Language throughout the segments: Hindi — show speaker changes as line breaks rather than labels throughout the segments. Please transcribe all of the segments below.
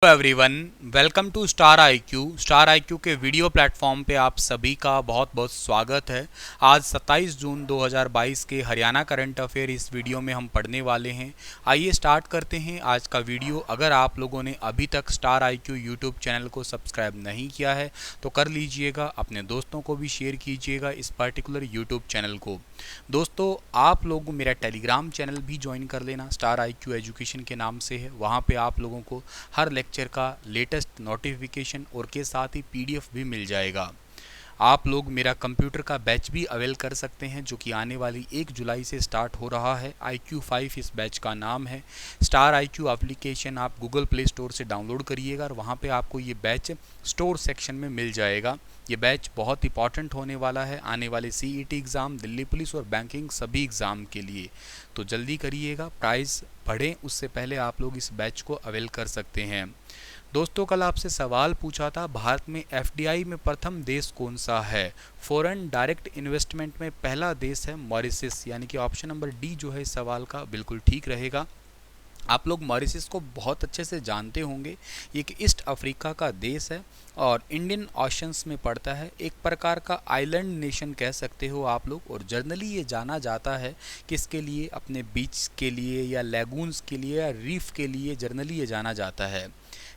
Everyone, welcome to Star IQ. Star IQ के वीडियो प्लेटफॉर्म पे आप सभी का बहुत बहुत स्वागत है। आज 27 जून 2022 के हरियाणा करंट अफेयर इस वीडियो में हम पढ़ने वाले हैं। आइए स्टार्ट करते हैं आज का वीडियो। अगर आप लोगों ने अभी तक स्टार आईक्यू यूट्यूब चैनल को सब्सक्राइब नहीं किया है तो कर लीजिएगा, अपने दोस्तों को भी शेयर कीजिएगा इस पर्टिकुलर यूट्यूब चैनल को। दोस्तों, आप लोग मेरा टेलीग्राम चैनल भी ज्वाइन कर लेना, स्टार आईक्यू एजुकेशन के नाम से है। वहाँ पे आप लोगों को हर लेक्चर का लेटेस्ट नोटिफिकेशन और के साथ ही पीडीएफ भी मिल जाएगा। आप लोग मेरा कंप्यूटर का बैच भी अवेल कर सकते हैं, जो कि आने वाली 1 जुलाई से स्टार्ट हो रहा है। IQ5 इस बैच का नाम है। स्टार IQ एप्लीकेशन आप गूगल प्ले स्टोर से डाउनलोड करिएगा और वहाँ पे आपको ये बैच स्टोर सेक्शन में मिल जाएगा। ये बैच बहुत इंपॉर्टेंट होने वाला है आने वाले CET एग्ज़ाम, दिल्ली पुलिस और बैंकिंग सभी एग्ज़ाम के लिए। तो जल्दी करिएगा, प्राइस बढ़े उससे पहले आप लोग इस बैच को अवेल कर सकते हैं। दोस्तों, कल आपसे सवाल पूछा था, भारत में FDI में प्रथम देश कौन सा है? फॉरेन डायरेक्ट इन्वेस्टमेंट में पहला देश है मॉरिशस, यानी कि ऑप्शन नंबर डी जो है इस सवाल का बिल्कुल ठीक रहेगा। आप लोग मॉरिशस को बहुत अच्छे से जानते होंगे। ये एक ईस्ट अफ्रीका का देश है और इंडियन ओशंस में पड़ता है। एक प्रकार का आइलैंड नेशन कह सकते हो आप लोग। और जनरली ये जाना जाता है किसके लिए? अपने बीच के लिए या लैगून्स के लिए या रीफ के लिए जनरली ये जाना जाता है।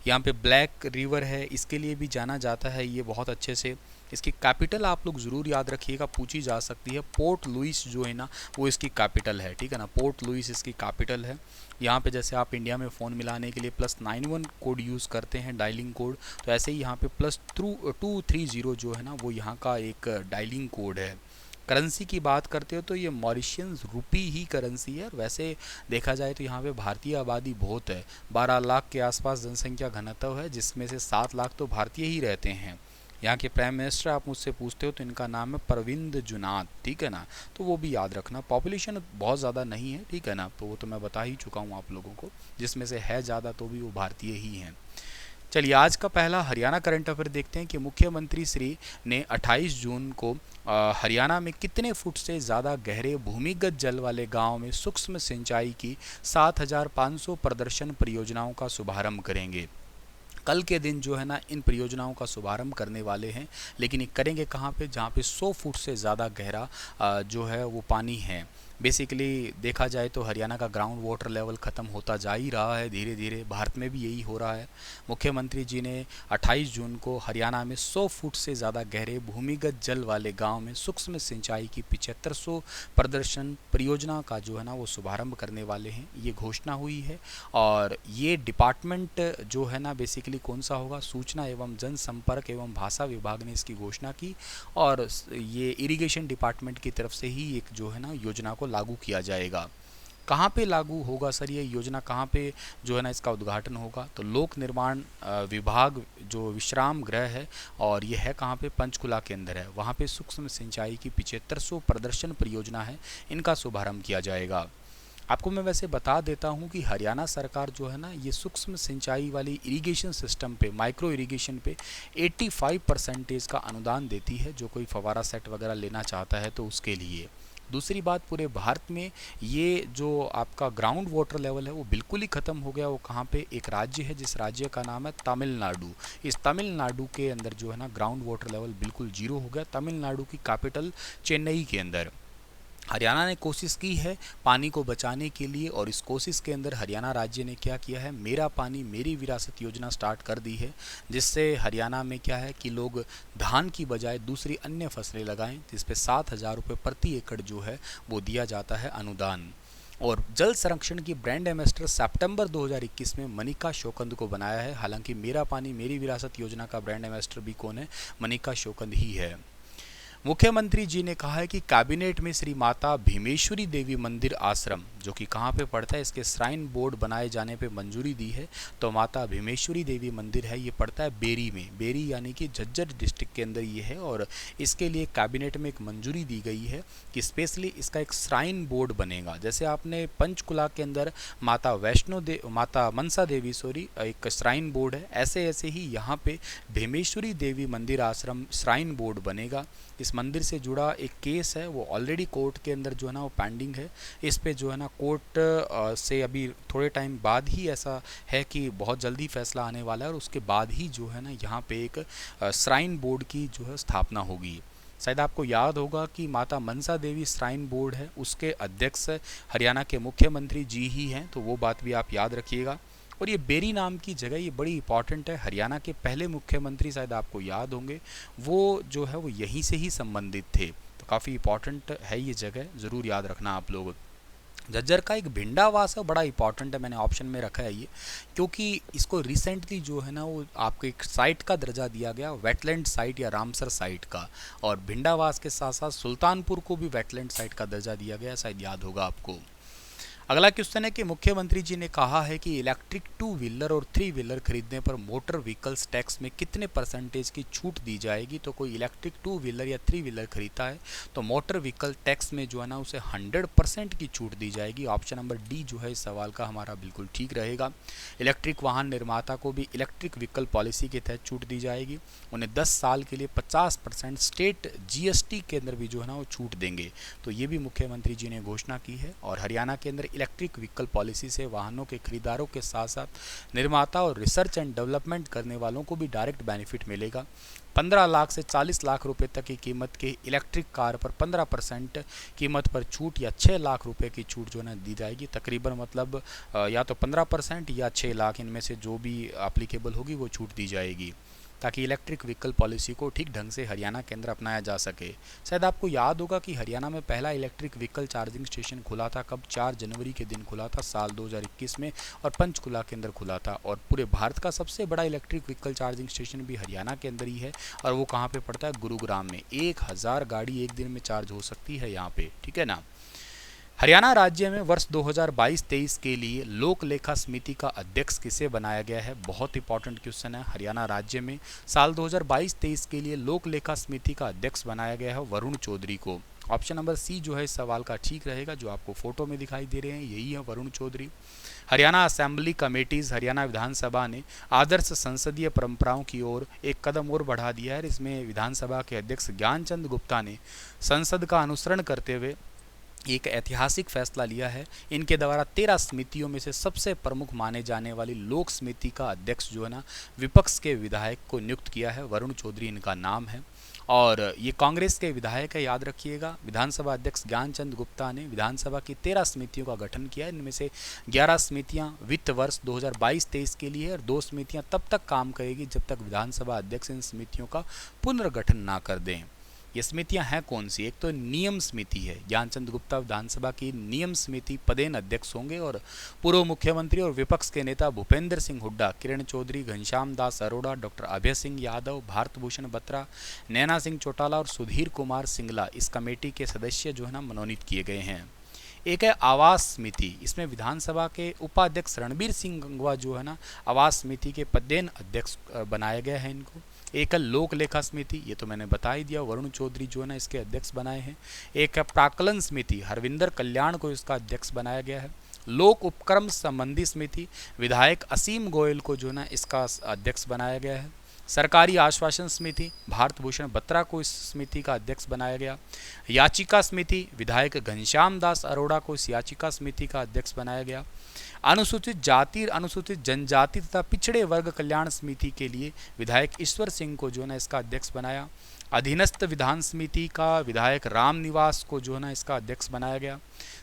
यहाँ पे ब्लैक रिवर है, इसके लिए भी जाना जाता है ये बहुत अच्छे से। इसकी कैपिटल आप लोग ज़रूर याद रखिएगा, पूछी जा सकती है। पोर्ट लुइस जो है ना वो इसकी कैपिटल है, ठीक है ना। पोर्ट लुइस इसकी कैपिटल है। यहाँ पे जैसे आप इंडिया में फ़ोन मिलाने के लिए +91 कोड यूज़ करते हैं, डायलिंग कोड, तो ऐसे ही यहाँ पे +230 जो है ना वो यहाँ का एक डायलिंग कोड है। करेंसी की बात करते हो तो ये मॉरिशियन रुपी ही करेंसी है। और वैसे देखा जाए तो यहाँ पे भारतीय आबादी बहुत है, 12 लाख के आसपास जनसंख्या घनत्व है, जिसमें से 7 लाख तो भारतीय ही रहते हैं। यहाँ के प्राइम मिनिस्टर आप मुझसे पूछते हो तो इनका नाम है प्रविंद जुगनाथ, ठीक है ना। तो वो भी याद रखना। पॉपुलेशन बहुत ज़्यादा नहीं है, ठीक है ना, तो वो तो मैं बता ही चुका हूँ आप लोगों को। जिसमें से है ज़्यादा तो भी वो भारतीय ही हैं। चलिए, आज का पहला हरियाणा करंट अफेयर देखते हैं कि मुख्यमंत्री श्री ने 28 जून को हरियाणा में कितने फुट से ज़्यादा गहरे भूमिगत जल वाले गांव में सूक्ष्म सिंचाई की 7,500 प्रदर्शन परियोजनाओं का शुभारंभ करेंगे। कल के दिन जो है ना इन परियोजनाओं का शुभारंभ करने वाले हैं, लेकिन ये करेंगे कहाँ पे? जहाँ पे 100 फुट से ज़्यादा गहरा जो है वो पानी है। बेसिकली देखा जाए तो हरियाणा का ग्राउंड वाटर लेवल ख़त्म होता जा ही रहा है धीरे धीरे। भारत में भी यही हो रहा है। मुख्यमंत्री जी ने 28 जून को हरियाणा में 100 फुट से ज़्यादा गहरे भूमिगत जल वाले गांव में सूक्ष्म सिंचाई की 7500 प्रदर्शन परियोजना का जो है ना वो शुभारंभ करने वाले हैं, ये घोषणा हुई है। और ये डिपार्टमेंट जो है ना बेसिकली कौन सा होगा? सूचना एवं जनसंपर्क एवं भाषा विभाग ने इसकी घोषणा की। और ये इरिगेशन डिपार्टमेंट की तरफ से ही एक जो है ना योजना को लागू किया जाएगा। कहाँ पे लागू होगा सर ये योजना? कहाँ पे जो है ना इसका उद्घाटन होगा? तो लोक निर्माण विभाग जो विश्राम गृह है, और ये है कहाँ पे? पंचकुला के अंदर है। वहाँ पे सूक्ष्म सिंचाई की 7500 प्रदर्शन परियोजना है, इनका शुभारंभ किया जाएगा। आपको मैं वैसे बता देता हूँ कि हरियाणा सरकार जो है ना ये सूक्ष्म सिंचाई वाली इरिगेशन सिस्टम पे, माइक्रो इरिगेशन पे 85% का अनुदान देती है, जो कोई फवारा सेट वगैरह लेना चाहता है तो उसके लिए। दूसरी बात, पूरे भारत में ये जो आपका ग्राउंड वाटर लेवल है वो बिल्कुल ही ख़त्म हो गया। वो कहाँ पे? एक राज्य है जिस राज्य का नाम है तमिलनाडु। इस तमिलनाडु के अंदर जो है ना ग्राउंड वाटर लेवल बिल्कुल जीरो हो गया, तमिलनाडु की कैपिटल चेन्नई के अंदर। हरियाणा ने कोशिश की है पानी को बचाने के लिए, और इस कोशिश के अंदर हरियाणा राज्य ने क्या किया है? मेरा पानी मेरी विरासत योजना स्टार्ट कर दी है, जिससे हरियाणा में क्या है कि लोग धान की बजाय दूसरी अन्य फसलें लगाएं, जिस पे 7,000 रुपये प्रति एकड़ जो है वो दिया जाता है अनुदान। और जल संरक्षण की ब्रांड एम्बेसडर सितंबर 2021 में मनिका शोकंद को बनाया है। हालांकि मेरा पानी मेरी विरासत योजना का ब्रांड एम्बेसडर भी कौन है? मनिका शोकंद ही है। मुख्यमंत्री जी ने कहा है कि कैबिनेट में श्री माता भीमेश्वरी देवी मंदिर आश्रम, जो कि कहाँ पे पड़ता है, इसके श्राइन बोर्ड बनाए जाने पे मंजूरी दी है। तो माता भीमेश्वरी देवी मंदिर है, ये पड़ता है बेरी में। बेरी यानी कि झज्जर डिस्ट्रिक्ट के अंदर ये है। और इसके लिए कैबिनेट में एक मंजूरी दी गई है कि स्पेशली इसका एक श्राइन बोर्ड बनेगा। जैसे आपने पंचकुला के अंदर माता मनसा देवी एक श्राइन बोर्ड है, ऐसे ऐसे ही यहाँ पे भीमेश्वरी देवी मंदिर आश्रम श्राइन बोर्ड बनेगा। इस मंदिर से जुड़ा एक केस है वो ऑलरेडी कोर्ट के अंदर जो है ना वो पेंडिंग है। इस पे जो है ना कोर्ट से अभी थोड़े टाइम बाद ही ऐसा है कि बहुत जल्दी फैसला आने वाला है और उसके बाद ही जो है ना यहाँ पे एक श्राइन बोर्ड की जो है स्थापना होगी। शायद आपको याद होगा कि माता मनसा देवी श्राइन बोर्ड है, उसके अध्यक्ष हरियाणा के मुख्यमंत्री जी ही हैं, तो वो बात भी आप याद रखिएगा। और ये बेरी नाम की जगह ये बड़ी इंपॉर्टेंट है, हरियाणा के पहले मुख्यमंत्री शायद आपको याद होंगे वो जो है वो यहीं से ही संबंधित थे, तो काफ़ी इंपॉर्टेंट है ये जगह, ज़रूर याद रखना आप लोग। झज्जर का एक भिंडावास है, बड़ा इंपॉर्टेंट है, मैंने ऑप्शन में रखा है ये क्योंकि इसको रिसेंटली जो है ना वो आपको एक साइट का दर्जा दिया गया, वेटलैंड साइट या रामसर साइट का, और भिंडावास के साथ साथ सुल्तानपुर को भी वेटलैंड साइट का दर्जा दिया गया, शायद याद होगा आपको। अगला क्वेश्चन है कि मुख्यमंत्री जी ने कहा है कि इलेक्ट्रिक 2 व्हीलर और 3 व्हीलर खरीदने पर मोटर व्हीकल्स टैक्स में कितने परसेंटेज की छूट दी जाएगी। तो कोई इलेक्ट्रिक 2 व्हीलर या 3 व्हीलर खरीदता है तो मोटर व्हीकल टैक्स में जो है ना उसे 100% की छूट दी जाएगी। ऑप्शन नंबर डी जो है इस सवाल का हमारा बिल्कुल ठीक रहेगा। इलेक्ट्रिक वाहन निर्माता को भी इलेक्ट्रिक व्हीकल पॉलिसी के तहत छूट दी जाएगी, उन्हें 10 साल के लिए 50% स्टेट GST के अंदर भी जो है ना वो छूट देंगे, तो ये भी मुख्यमंत्री जी ने घोषणा की है। और हरियाणा के अंदर इलेक्ट्रिक व्हीकल पॉलिसी से वाहनों के खरीदारों के साथ साथ निर्माता और रिसर्च एंड डेवलपमेंट करने वालों को भी डायरेक्ट बेनिफिट मिलेगा। 15 लाख से 40 लाख रुपए तक की कीमत के इलेक्ट्रिक कार पर 15% कीमत पर छूट या 6 लाख रुपए की छूट जो है दी जाएगी, तकरीबन मतलब या तो 15% या 6 लाख, इनमें से जो भी एप्लीकेबल होगी वो छूट दी जाएगी, ताकि इलेक्ट्रिक व्हीकल पॉलिसी को ठीक ढंग से हरियाणा के अंदर अपनाया जा सके। शायद आपको याद होगा कि हरियाणा में पहला इलेक्ट्रिक व्हीकल चार्जिंग स्टेशन खुला था, कब 4 जनवरी के दिन खुला था साल 2021 में, और पंचकुला के अंदर खुला था। और पूरे भारत का सबसे बड़ा इलेक्ट्रिक व्हीकल चार्जिंग स्टेशन भी हरियाणा के अंदर ही है, और वो कहाँ पे पड़ता है, गुरुग्राम में। 1000 गाड़ी एक दिन में चार्ज हो सकती है यहाँ पे, ठीक है ना। हरियाणा राज्य में वर्ष 2022-23 के लिए लोक लेखा समिति का अध्यक्ष किसे बनाया गया है, बहुत इंपॉर्टेंट क्वेश्चन है। हरियाणा राज्य में साल 2022-23 के लिए लोक लेखा समिति का अध्यक्ष बनाया गया है वरुण चौधरी को। ऑप्शन नंबर सी जो है इस सवाल का ठीक रहेगा, जो आपको फोटो में दिखाई दे रहे हैं यही है वरुण चौधरी। हरियाणा असेंबली कमेटीज हरियाणा विधानसभा ने आदर्श संसदीय परंपराओं की ओर एक कदम और बढ़ा दिया है। इसमें विधानसभा के अध्यक्ष ज्ञानचंद गुप्ता ने संसद का अनुसरण करते हुए एक ऐतिहासिक फैसला लिया है। इनके द्वारा 13 समितियों में से सबसे प्रमुख माने जाने वाली लोक समिति का अध्यक्ष जो है ना विपक्ष के विधायक को नियुक्त किया है, वरुण चौधरी इनका नाम है, और ये कांग्रेस के विधायक है, याद रखिएगा। विधानसभा अध्यक्ष ज्ञानचंद गुप्ता ने विधानसभा की 13 समितियों का गठन किया, इनमें से 11 समितियां वित्त वर्ष 2022-23 के लिए है, और 2 समितियां तब तक काम करेगी जब तक विधानसभा अध्यक्ष इन समितियों का पुनर्गठन ना कर दें। ये समितियां हैं कौन सी, एक तो नियम समिति है, ज्ञानचंद गुप्ता विधानसभा की नियम समिति पदेन अध्यक्ष होंगे, और पूर्व मुख्यमंत्री और विपक्ष के नेता भूपेंद्र सिंह हुड्डा, किरण चौधरी, घनश्याम दास अरोड़ा, डॉक्टर अभय सिंह यादव, भारत भूषण बत्रा, नैना सिंह चौटाला और सुधीर कुमार सिंगला इस कमेटी के सदस्य जो है ना मनोनीत किए गए हैं। एक है आवास समिति, इसमें विधानसभा के उपाध्यक्ष रणबीर सिंह गंगवा जो है ना आवास समिति के पदेन अध्यक्ष बनाया गया है इनको। एक है लोक लेखा समिति, ये तो मैंने बता ही दिया, वरुण चौधरी जो है ना इसके अध्यक्ष बनाए हैं। एक है प्राक्कलन समिति, हरविंदर कल्याण को इसका अध्यक्ष बनाया गया है। लोक उपक्रम संबंधी समिति, विधायक असीम गोयल को जो है ना इसका अध्यक्ष बनाया गया है। सरकारी आश्वासन समिति, भारत भूषण बत्रा को इस समिति का अध्यक्ष बनाया गया। याचिका समिति, विधायक घनश्याम दास अरोड़ा को इस याचिका समिति का अध्यक्ष बनाया गया। अनुसूचित जाति, अनुसूचित जनजाति तथा पिछड़े वर्ग कल्याण समिति के लिए विधायक ईश्वर सिंह को जो है ना इसका अध्यक्ष बनाया। अधीनस्थ विधान समिति का विधायक राम निवास को जो है ना इसका अध्यक्ष बनाया गया।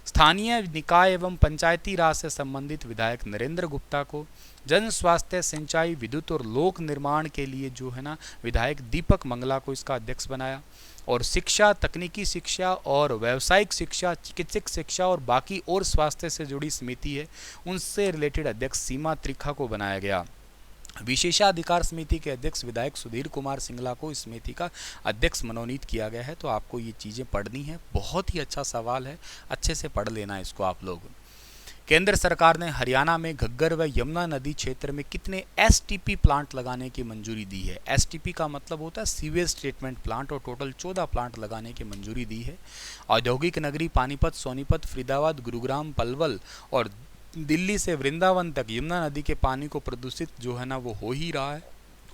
स्थानीय निकाय एवं पंचायती राज से संबंधित विधायक नरेंद्र गुप्ता को, जन स्वास्थ्य, सिंचाई, विद्युत और लोक निर्माण के लिए जो है ना विधायक दीपक मंगला को इसका अध्यक्ष बनाया। और शिक्षा, तकनीकी शिक्षा और व्यावसायिक शिक्षा, चिकित्सक शिक्षा और बाकी और स्वास्थ्य से जुड़ी समिति है उनसे रिलेटेड अध्यक्ष सीमा त्रिखा को बनाया गया। विशेषाधिकार समिति के अध्यक्ष विधायक सुधीर कुमार सिंगला को इस समिति का अध्यक्ष मनोनीत किया गया है। तो आपको ये चीज़ें पढ़नी है, बहुत ही अच्छा सवाल है, अच्छे से पढ़ लेना इसको आप लोग। केंद्र सरकार ने हरियाणा में घग्गर व यमुना नदी क्षेत्र में कितने STP प्लांट लगाने की मंजूरी दी है। STP का मतलब होता है सीवेज ट्रीटमेंट प्लांट, और टोटल 14 प्लांट लगाने की मंजूरी दी है। औद्योगिक नगरी पानीपत, सोनीपत, फरीदाबाद, गुरुग्राम, पलवल और दिल्ली से वृंदावन तक यमुना नदी के पानी को प्रदूषित जो है ना वो हो ही रहा है।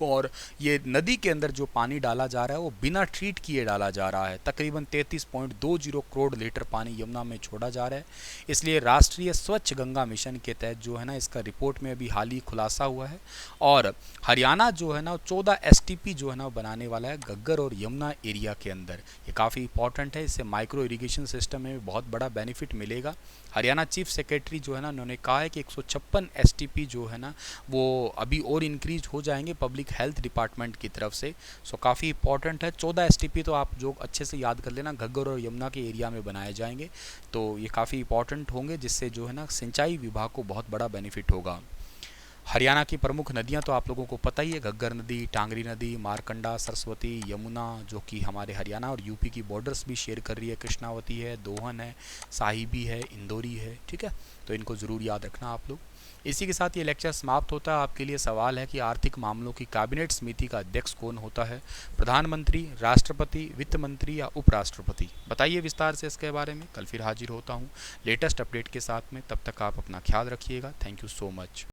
और ये नदी के अंदर जो पानी डाला जा रहा है वो बिना ट्रीट किए डाला जा रहा है। तकरीबन 33.20 करोड़ लीटर पानी यमुना में छोड़ा जा रहा है। इसलिए राष्ट्रीय स्वच्छ गंगा मिशन के तहत जो है ना, इसका रिपोर्ट में अभी हाल ही खुलासा हुआ है और हरियाणा जो है ना 14 एसटीपी जो है ना बनाने वाला है घग्गर और यमुना एरिया के अंदर। ये काफ़ी इंपॉर्टेंट है, इससे माइक्रो इरिगेशन सिस्टम में बहुत बड़ा बेनिफिट मिलेगा। हरियाणा चीफ सेक्रेटरी जो है ना, उन्होंने कहा है कि 156 एसटीपी जो है ना वो अभी और इंक्रीज हो जाएंगे पब्लिक हेल्थ डिपार्टमेंट की तरफ से। सो काफ़ी इंपॉर्टेंट है। 14 एसटीपी तो आप जो अच्छे से याद कर लेना, घग्गर और यमुना के एरिया में बनाए जाएंगे, तो ये काफ़ी इंपॉर्टेंट होंगे, जिससे जो है ना सिंचाई विभाग को बहुत बड़ा बेनिफिट होगा। हरियाणा की प्रमुख नदियां तो आप लोगों को पता ही है, घग्गर नदी, टांगरी नदी, मारकंडा, सरस्वती, यमुना, जो कि हमारे हरियाणा और यूपी की बॉर्डर्स भी शेयर कर रही है, कृष्णावती है, दोहन है, साहिबी है, इंदौरी है। ठीक है, तो इनको ज़रूर याद रखना आप लोग। इसी के साथ ये लेक्चर समाप्त होता है। आपके लिए सवाल है कि आर्थिक मामलों की कैबिनेट समिति का अध्यक्ष कौन होता है? प्रधानमंत्री, राष्ट्रपति, वित्त मंत्री या उपराष्ट्रपति? बताइए विस्तार से इसके बारे में। कल फिर हाजिर होता हूँ लेटेस्ट अपडेट के साथ में, तब तक आप अपना ख्याल रखिएगा। Thank you so much.